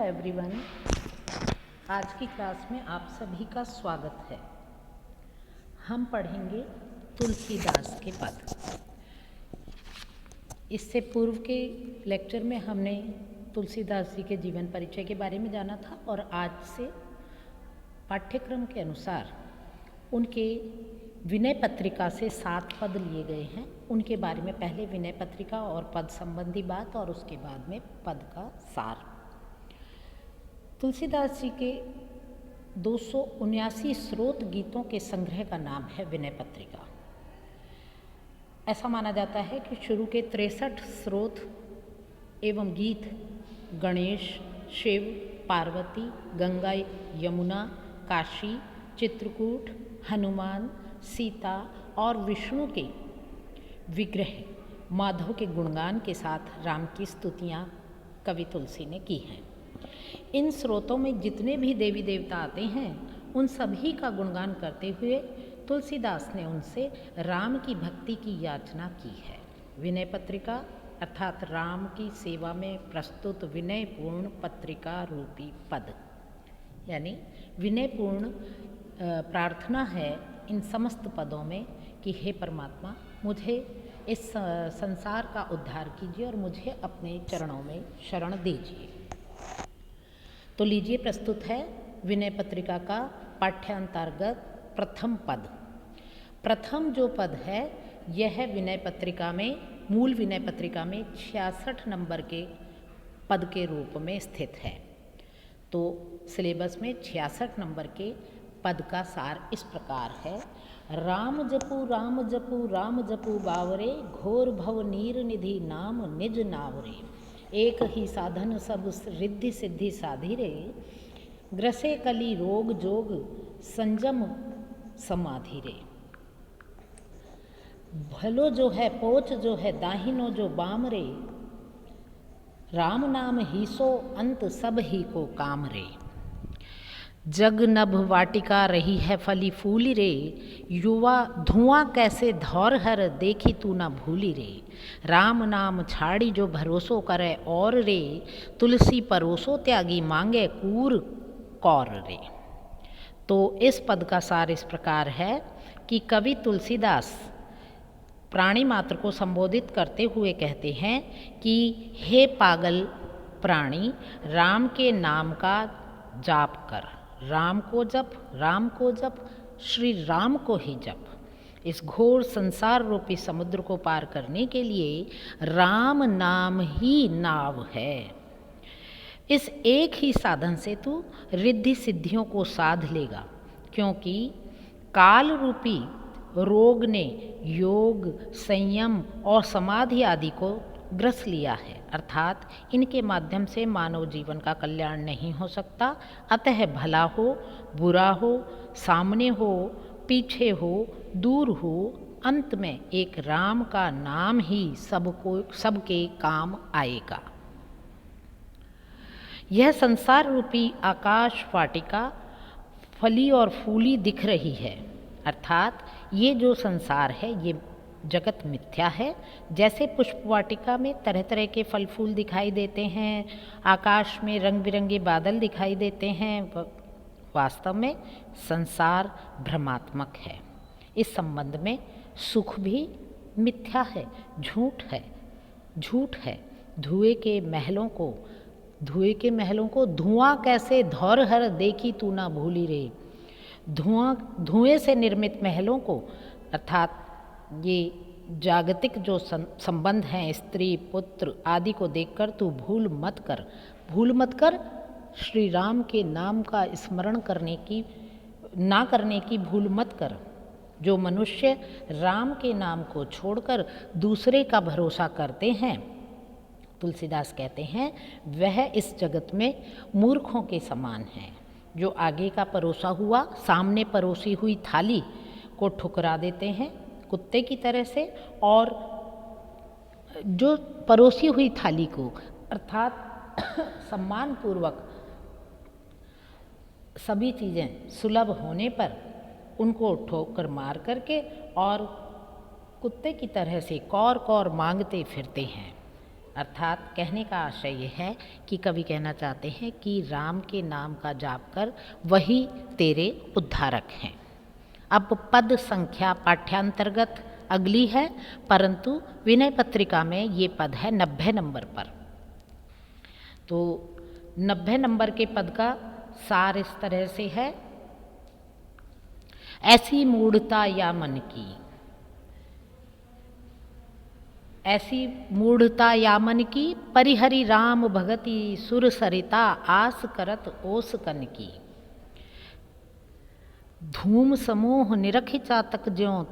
Everyone. आज की class में आप सभी का स्वागत है। हम पढ़ेंगे तुलसीदास के पद। इससे पूर्व के लेक्चर में हमने तुलसीदास जी के जीवन परिचय के बारे में जाना था और आज से पाठ्यक्रम के अनुसार उनके विनय पत्रिका से 7 पद लिए गए हैं। उनके बारे में पहले विनय पत्रिका और पद संबंधी बात और उसके बाद में पद का सार। तुलसीदास जी के 279 स्रोत गीतों के संग्रह का नाम है विनय पत्रिका। ऐसा माना जाता है कि शुरू के 63 स्रोत एवं गीत गणेश, शिव, पार्वती, गंगा, यमुना, काशी, चित्रकूट, हनुमान, सीता और विष्णु के विग्रह माधव के गुणगान के साथ राम की स्तुतियाँ कवि तुलसी ने की हैं। इन स्रोतों में जितने भी देवी देवता आते हैं उन सभी का गुणगान करते हुए तुलसीदास ने उनसे राम की भक्ति की याचना की है। विनय पत्रिका अर्थात राम की सेवा में प्रस्तुत विनयपूर्ण पत्रिका रूपी पद, यानी विनयपूर्ण प्रार्थना है इन समस्त पदों में कि हे परमात्मा, मुझे इस संसार का उद्धार कीजिए और मुझे अपने चरणों में शरण दीजिए। तो लीजिए, प्रस्तुत है विनय पत्रिका का पाठ्यांतर्गत प्रथम पद। प्रथम जो पद है यह विनय पत्रिका में, मूल विनय पत्रिका में 66 नंबर के पद के रूप में स्थित है। तो सिलेबस में 66 नंबर के पद का सार इस प्रकार है। राम जपू राम जपू बावरे, घोर भव नीर निधि नाम निज नावरे। एक ही साधन सब रिद्धि सिद्धि साधी रे, ग्रसे कली रोग जोग संजम समाधि रे। भलो जो है पोच जो है दाहिनो जो बाम रे, राम नाम ही सो अंत सब ही को काम रे। जग नभ वाटिका रही है फली फूली रे, युवा धुआं कैसे धौर हर देखी तू ना भूली रे। राम नाम छाड़ी जो भरोसो करे और रे, तुलसी परोसो त्यागी मांगे कूर कौर रे। तो इस पद का सार इस प्रकार है कि कवि तुलसीदास प्राणी मात्र को संबोधित करते हुए कहते हैं कि हे पागल प्राणी, राम के नाम का जाप कर, राम को जप, राम को जप, श्री राम को ही जप। इस घोर संसार रूपी समुद्र को पार करने के लिए राम नाम ही नाव है। इस एक ही साधन से तू रिद्धि सिद्धियों को साध लेगा, क्योंकि काल रूपी रोग ने योग, संयम और समाधि आदि को ग्रस लिया है, अर्थात इनके माध्यम से मानव जीवन का कल्याण नहीं हो सकता। अतः भला हो, बुरा हो, सामने हो, पीछे हो, दूर हो, अंत में एक राम का नाम ही सबके काम आएगा। यह संसार रूपी आकाश वाटिका फली और फूली दिख रही है, अर्थात ये जो संसार है ये जगत मिथ्या है। जैसे पुष्प वाटिका में तरह तरह के फल फूल दिखाई देते हैं, आकाश में रंग बिरंगे बादल दिखाई देते हैं, वास्तव में संसार भ्रमात्मक है। इस संबंध में सुख भी मिथ्या है, झूठ है। धुएं के महलों को धुआं कैसे धौर हर देखी तू ना भूली रे। धुएं से निर्मित महलों को, अर्थात ये जागतिक जो संबंध हैं, स्त्री पुत्र आदि को देखकर तू भूल मत कर श्री राम के नाम का स्मरण ना करने की भूल मत कर। जो मनुष्य राम के नाम को छोड़कर दूसरे का भरोसा करते हैं, तुलसीदास कहते हैं, वह इस जगत में मूर्खों के समान है, जो आगे का परोसा हुआ, सामने परोसी हुई थाली को ठुकरा देते हैं कुत्ते की तरह से, और जो परोसी हुई थाली को अर्थात सम्मानपूर्वक सभी चीज़ें सुलभ होने पर उनको ठोकर मार करके और कुत्ते की तरह से कौर कौर मांगते फिरते हैं, अर्थात कहने का आशय ये है कि कवि कहना चाहते हैं कि राम के नाम का जाप कर, वही तेरे उद्धारक हैं। अब पद संख्या पाठ्यांतर्गत अगली है, परंतु विनय पत्रिका में ये पद है 90 नंबर पर। तो 90 नंबर के पद का सार इस तरह से है, ऐसी मूढ़ता या मन की, ऐसी मूढ़ता या मन की, परिहरि राम भगति सुर सरिता आस करत ओस कन की। धूम समूह निरखि चातक ज्यों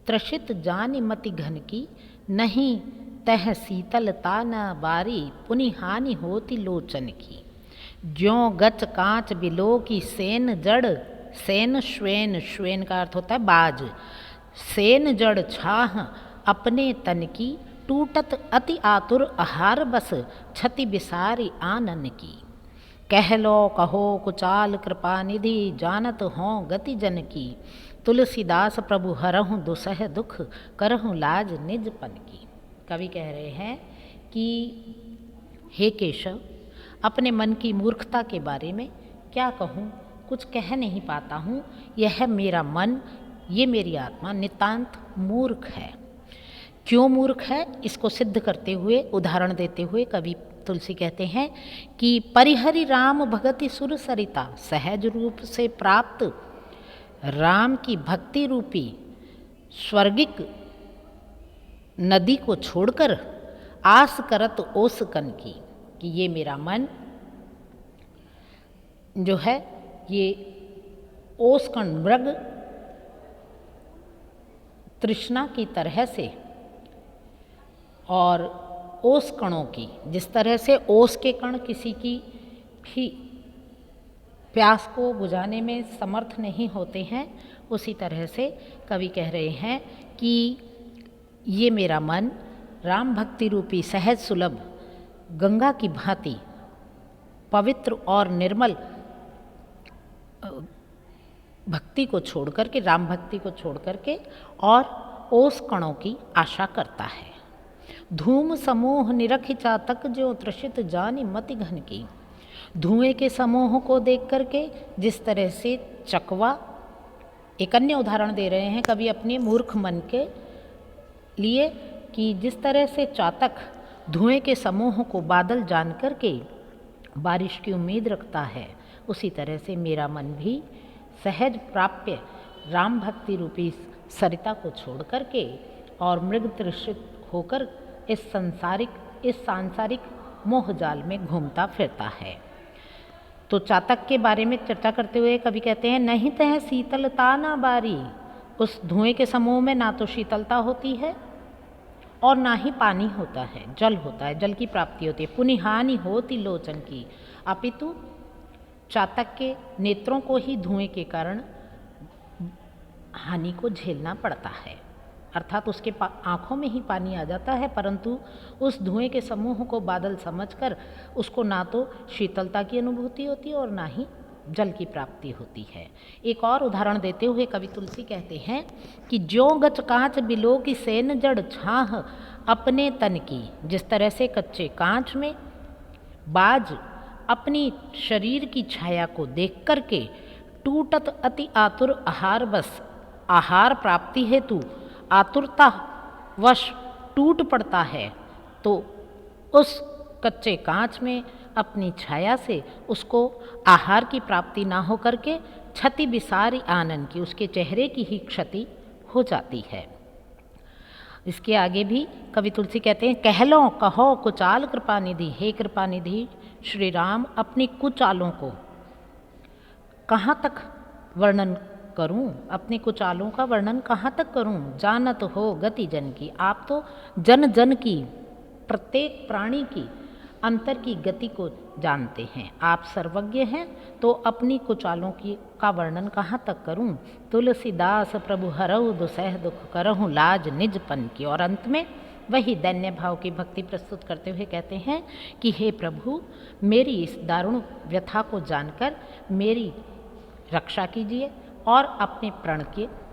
त्रषित जानि मति घन की, नहीं तह शीतलता न बारी पुनि हानि होती लोचन की। ज्यों गच कांच बिलो की सेन जड़, सेन श्वेन, श्वेन का अर्थ होता है बाज, सेन जड़ छाह अपने तन की, टूटत अति आतुर आहार बस छति बिसारी आनन की। कह लो कहो कुचाल कृपा निधि जानत हों गति जन की, तुलसीदास प्रभु हरहूँ दुसह दुख करहूँ लाज निज पन की। कवि कह रहे हैं कि हे केशव, अपने मन की मूर्खता के बारे में क्या कहूँ, कुछ कह नहीं पाता हूँ। यह मेरा मन, ये मेरी आत्मा नितांत मूर्ख है। क्यों मूर्ख है, इसको सिद्ध करते हुए, उदाहरण देते हुए कवि तुलसी कहते हैं कि परिहरि राम भगति सुर सरिता, सहज रूप से प्राप्त राम की भक्ति रूपी स्वर्गिक नदी को छोड़कर आस करत ओस कन की, कि ये मेरा मन जो है ये ओसकण मृग तृष्णा की तरह से, और ओस कणों की, जिस तरह से ओस के कण किसी की भी प्यास को बुझाने में समर्थ नहीं होते हैं, उसी तरह से कवि कह रहे हैं कि ये मेरा मन राम भक्ति रूपी सहज सुलभ गंगा की भांति पवित्र और निर्मल भक्ति को छोड़ करके, राम भक्ति को छोड़ करके, और ओस कणों की आशा करता है। धूम समूह निरखि चातक जो त्रषित जानि मति घन की। धुएं के समूह को देख करके जिस तरह से चकवा, एक अन्य उदाहरण दे रहे हैं कवि अपने मूर्ख मन के लिए, कि जिस तरह से चातक धुएं के समूह को बादल जान करके बारिश की उम्मीद रखता है, उसी तरह से मेरा मन भी सहज प्राप्य राम भक्ति रूपी सरिता को छोड़ करके और मृग तृषित होकर इस सांसारिक मोह जाल में घूमता फिरता है। तो चातक के बारे में चर्चा करते हुए कवि कहते हैं, नहीं तह शीतलता ना बारी। उस धुएं के समूह में ना तो शीतलता होती है और ना ही पानी होता है, जल होता है, जल की प्राप्ति होती है। पुनि हानि होती लोचन की, अपितु चातक के नेत्रों को ही धुएं के कारण हानि को झेलना पड़ता है, अर्थात उसके आँखों में ही पानी आ जाता है, परंतु उस धुएं के समूह को बादल समझकर उसको ना तो शीतलता की अनुभूति होती है और ना ही जल की प्राप्ति होती है। एक और उदाहरण देते हुए कवि तुलसी कहते हैं कि ज्यों गच कांच बिलो की सेन जड़ छाह अपने तन की। जिस तरह से कच्चे कांच में बाज अपनी शरीर की छाया को देख करके टूटत अति आतुर आहार बस, आहार प्राप्ति हेतु आतुरता वश टूट पड़ता है, तो उस कच्चे कांच में अपनी छाया से उसको आहार की प्राप्ति ना हो करके क्षति बिसारी आनंद की, उसके चेहरे की ही क्षति हो जाती है। इसके आगे भी कवि तुलसी कहते हैं, कह लो कहो कुचाल कृपा निधि। हे कृपा निधि श्री राम, अपनी कुचालों को कहाँ तक वर्णन करूं, अपने कुचालों का वर्णन कहाँ तक करूं। जानत हो गति जन की, आप तो जन जन की, प्रत्येक प्राणी की अंतर की गति को जानते हैं, आप सर्वज्ञ हैं, तो अपनी कुचालों की का वर्णन कहाँ तक करूं। तुलसीदास प्रभु हरऊ दुसह दुख करहूँ लाज निजपन की। और अंत में वही दैन्य भाव की भक्ति प्रस्तुत करते हुए कहते हैं कि हे प्रभु, मेरी इस दारुण व्यथा को जानकर मेरी रक्षा कीजिए और अपने प्रण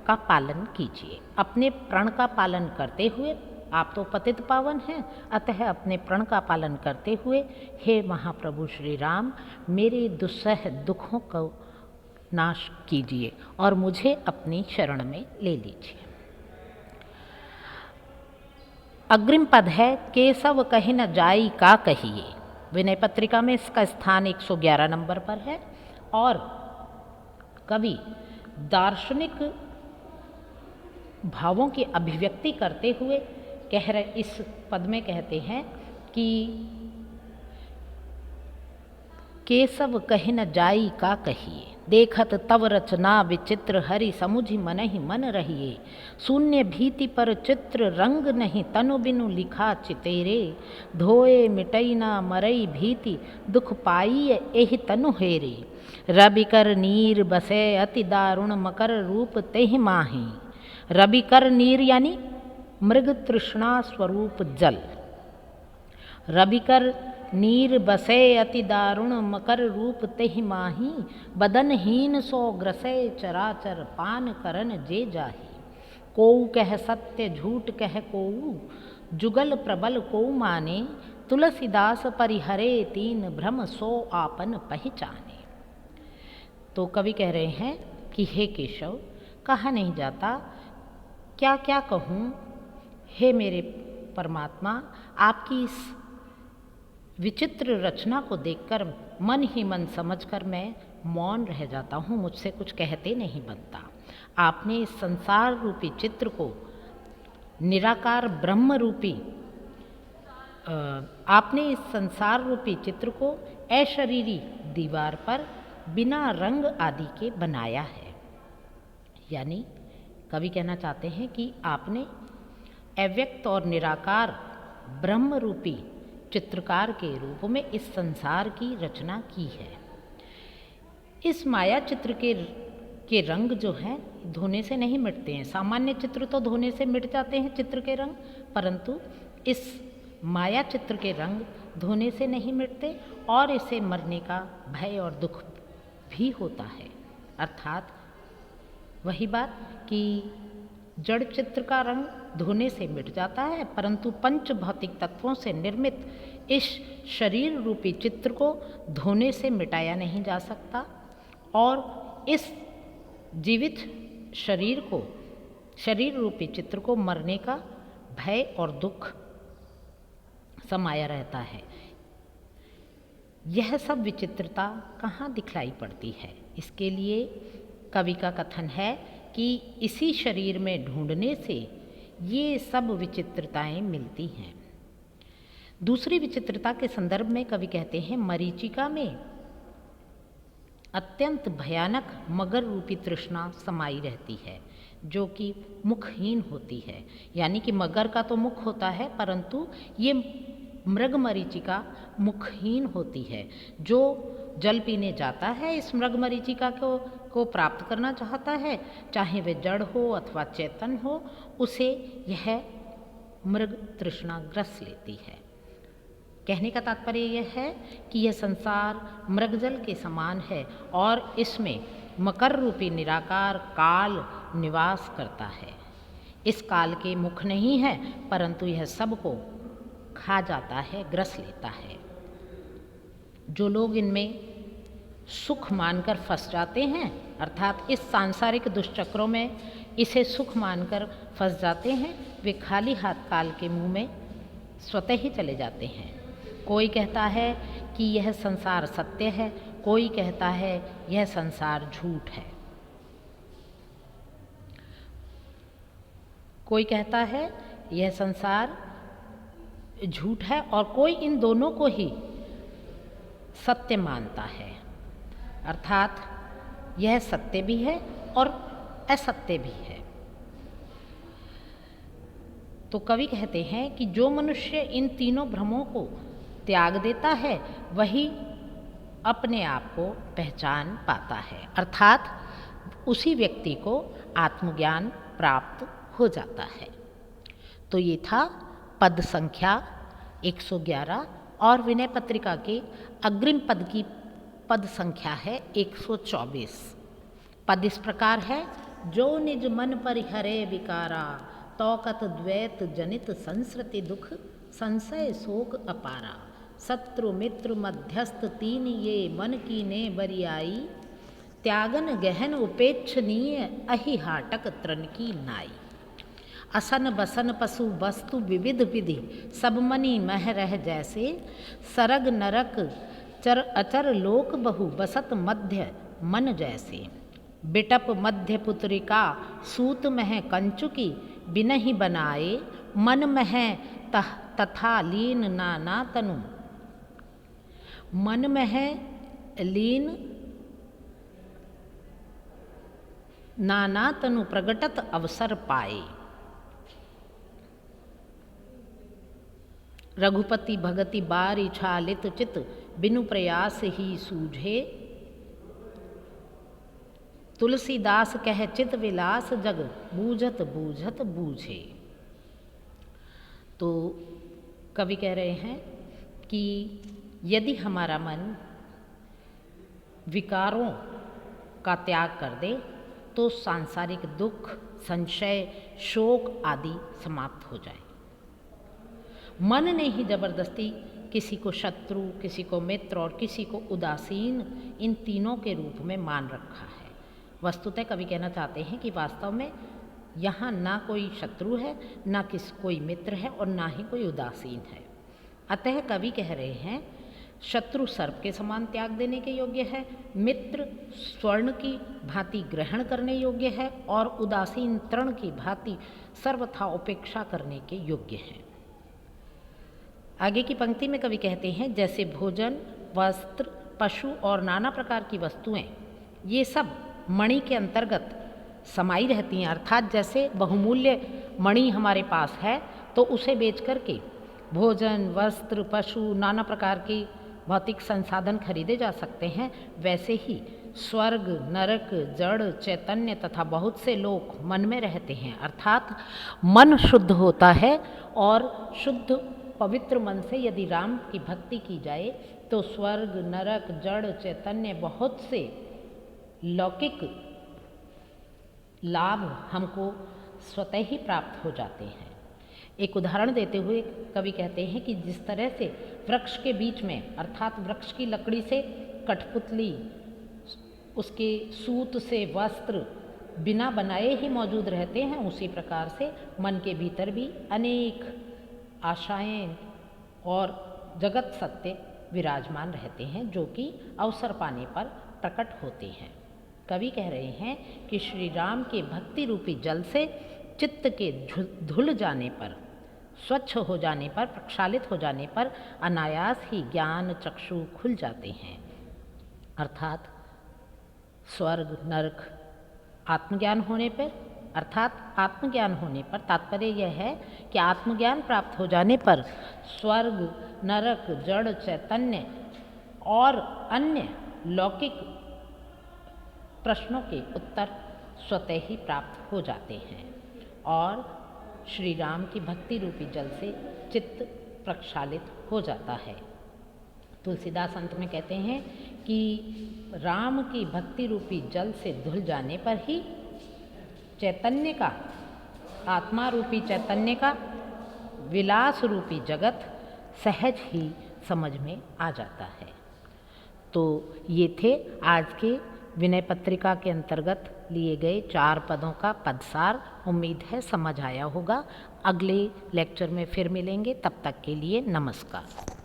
का पालन कीजिए। अपने प्रण का पालन करते हुए आप तो पतित पावन हैं, अतः अपने प्रण का पालन करते हुए हे महाप्रभु श्री राम, मेरे दुस्सह दुखों को नाश कीजिए और मुझे अपनी शरण में ले लीजिए। अग्रिम पद है केशव कहि न जाई का कहिए। विनय पत्रिका में इसका स्थान 111 नंबर पर है और कवि दार्शनिक भावों की अभिव्यक्ति करते हुए इस पद में कहते हैं कि केशव कहि न जाई का कहिए, देखत तव रचना विचित्र हरि समुझि मनहि मन रहिए। शून्य भीति पर चित्र रंग नहीं तनु बिनु लिखा चितेरे। धोए मिटई ना मरई भीति दुख पाई एहि तनु हेरे। रवि कर नीर बसे अति दारुण मकर रूप तेहि माही। रवि कर नीर यानी मृग तृष्णा स्वरूप जल। रवि कर नीर बसे अति दारुण मकर रूप तेहि माही। बदनहीन सो ग्रसे चराचर पान करन जे जाही। कोउ कह सत्य झूठ कह कोउ जुगल प्रबल कोउ माने। तुलसीदास परिहरे तीन भ्रम सो आपन पहचाने। तो कवि कह रहे हैं कि हे केशव, कहा नहीं जाता, क्या क्या कहूँ। हे मेरे परमात्मा, आपकी इस विचित्र रचना को देखकर मन ही मन समझकर मैं मौन रह जाता हूँ, मुझसे कुछ कहते नहीं बनता। आपने इस संसार रूपी चित्र को निराकार ब्रह्म रूपी आपने इस संसार रूपी चित्र को अशरीरी दीवार पर बिना रंग आदि के बनाया है। यानी कवि कहना चाहते हैं कि आपने अव्यक्त और निराकार ब्रह्म रूपी चित्रकार के रूप में इस संसार की रचना की है। इस माया चित्र के रंग जो हैं धोने से नहीं मिटते हैं। सामान्य चित्र तो धोने से मिट जाते हैं चित्र के रंग, परंतु इस माया चित्र के रंग धोने से नहीं मिटते और इसे मरने का भय और दुख भी होता है। अर्थात वही बात कि जड़ चित्र का रंग धोने से मिट जाता है, परंतु पंच भौतिक तत्वों से निर्मित इस शरीर रूपी चित्र को धोने से मिटाया नहीं जा सकता और इस जीवित शरीर रूपी चित्र को मरने का भय और दुख समाया रहता है। यह सब विचित्रता कहाँ दिखलाई पड़ती है? इसके लिए कवि का कथन है कि इसी शरीर में ढूंढने से ये सब विचित्रताएं मिलती हैं। दूसरी विचित्रता के संदर्भ में कवि कहते हैं मरीचिका में अत्यंत भयानक मगर रूपी तृष्णा समाई रहती है, जो कि मुखहीन होती है। यानी कि मगर का तो मुख होता है, परंतु ये मृग मरीचिका मुखहीन होती है। जो जल पीने जाता है इस मृग मरीचिका को प्राप्त करना चाहता है, चाहे वे जड़ हो अथवा चेतन हो, उसे यह मृग तृष्णा ग्रस लेती है। कहने का तात्पर्य यह है कि यह संसार मृगजल के समान है और इसमें मकर रूपी निराकार काल निवास करता है। इस काल के मुख नहीं है, परंतु यह सबको खा जाता है, ग्रस लेता है। जो लोग इनमें सुख मानकर फंस जाते हैं, अर्थात इस सांसारिक दुष्चक्रों में इसे सुख मानकर फंस जाते हैं, वे खाली हाथ काल के मुंह में स्वतः ही चले जाते हैं। कोई कहता है कि यह संसार सत्य है, कोई कहता है यह संसार झूठ है। कोई कहता है यह संसार झूठ है और कोई इन दोनों को ही सत्य मानता है। अर्थात यह सत्य भी है और असत्य भी है। तो कवि कहते हैं कि जो मनुष्य इन तीनों भ्रमों को त्याग देता है वही अपने आप को पहचान पाता है, अर्थात उसी व्यक्ति को आत्मज्ञान प्राप्त हो जाता है। तो ये था पद संख्या 111 और विनय पत्रिका के अग्रिम पद की पद संख्या है 124। पद इस प्रकार है, जो निज मन परिहरे विकारा तौकत द्वैत जनित संस्कृति दुख, संशय शोक अपारा। शत्रु मित्र मध्यस्थ तीन ये मन की ने बरियाई, त्यागन गहन उपेक्षणीय अहि हाटक तृण की नाई। असन बसन पशु वस्तु विविध विधि, सब मनी मह रह जैसे, सरग नरक चर अचर लोक बहु, बसत मध्य मन जैसे। बिटप मध्य पुत्रिका सूत मह कंचुकी, बिनहि बनाए मन मह तथा लीन नाना तनु। मन मह लीन नाना तनु, प्रगटत अवसर पाए। रघुपति भगति बारि छालित चित, बिनु प्रयास ही सूझे। तुलसीदास कह चित विलास जग, बूझत बूझत बूझे। तो कवि कह रहे हैं कि यदि हमारा मन विकारों का त्याग कर दे तो सांसारिक दुख, संशय, शोक आदि समाप्त हो जाए। मन ने ही जबरदस्ती किसी को शत्रु, किसी को मित्र और किसी को उदासीन, इन तीनों के रूप में मान रखा है। वस्तुतः कवि कहना चाहते हैं कि वास्तव में यहाँ ना कोई शत्रु है, ना कोई मित्र है और ना ही कोई उदासीन है। अतः कवि कह रहे हैं शत्रु सर्प के समान त्याग देने के योग्य है, मित्र स्वर्ण की भांति ग्रहण करने योग्य है और उदासीन तृण की भांति सर्वथा उपेक्षा करने के योग्य है। आगे की पंक्ति में कवि कहते हैं जैसे भोजन, वस्त्र, पशु और नाना प्रकार की वस्तुएं, ये सब मणि के अंतर्गत समाई रहती हैं। अर्थात जैसे बहुमूल्य मणि हमारे पास है तो उसे बेच करके भोजन, वस्त्र, पशु, नाना प्रकार के भौतिक संसाधन खरीदे जा सकते हैं, वैसे ही स्वर्ग, नरक, जड़, चैतन्य तथा बहुत से लोग मन में रहते हैं। अर्थात मन शुद्ध होता है और शुद्ध पवित्र मन से यदि राम की भक्ति की जाए तो स्वर्ग, नरक, जड़, चैतन्य, बहुत से लौकिक लाभ हमको स्वतः ही प्राप्त हो जाते हैं। एक उदाहरण देते हुए कवि कहते हैं कि जिस तरह से वृक्ष के बीच में, अर्थात वृक्ष की लकड़ी से कठपुतली, उसके सूत से वस्त्र बिना बनाए ही मौजूद रहते हैं, उसी प्रकार से मन के भीतर भी अनेक आशाएं और जगत सत्य विराजमान रहते हैं जो कि अवसर पाने पर प्रकट होते हैं। कवि कह रहे हैं कि श्री राम के भक्ति रूपी जल से चित्त के धुल जाने पर, स्वच्छ हो जाने पर, प्रक्षालित हो जाने पर अनायास ही ज्ञान चक्षु खुल जाते हैं। अर्थात स्वर्ग, नरक आत्मज्ञान होने पर, अर्थात आत्मज्ञान होने पर तात्पर्य यह है कि आत्मज्ञान प्राप्त हो जाने पर स्वर्ग, नरक, जड़, चैतन्य और अन्य लौकिक प्रश्नों के उत्तर स्वतः ही प्राप्त हो जाते हैं और श्री राम की भक्ति रूपी जल से चित्त प्रक्षालित हो जाता है। तुलसीदास अंत में कहते हैं कि राम की भक्ति रूपी जल से धुल जाने पर ही चैतन्य का, आत्मा रूपी चैतन्य का विलास रूपी जगत सहज ही समझ में आ जाता है। तो ये थे आज के विनय पत्रिका के अंतर्गत लिए गए 4 पदों का पदसार। उम्मीद है समझ आया होगा। अगले लेक्चर में फिर मिलेंगे, तब तक के लिए नमस्कार।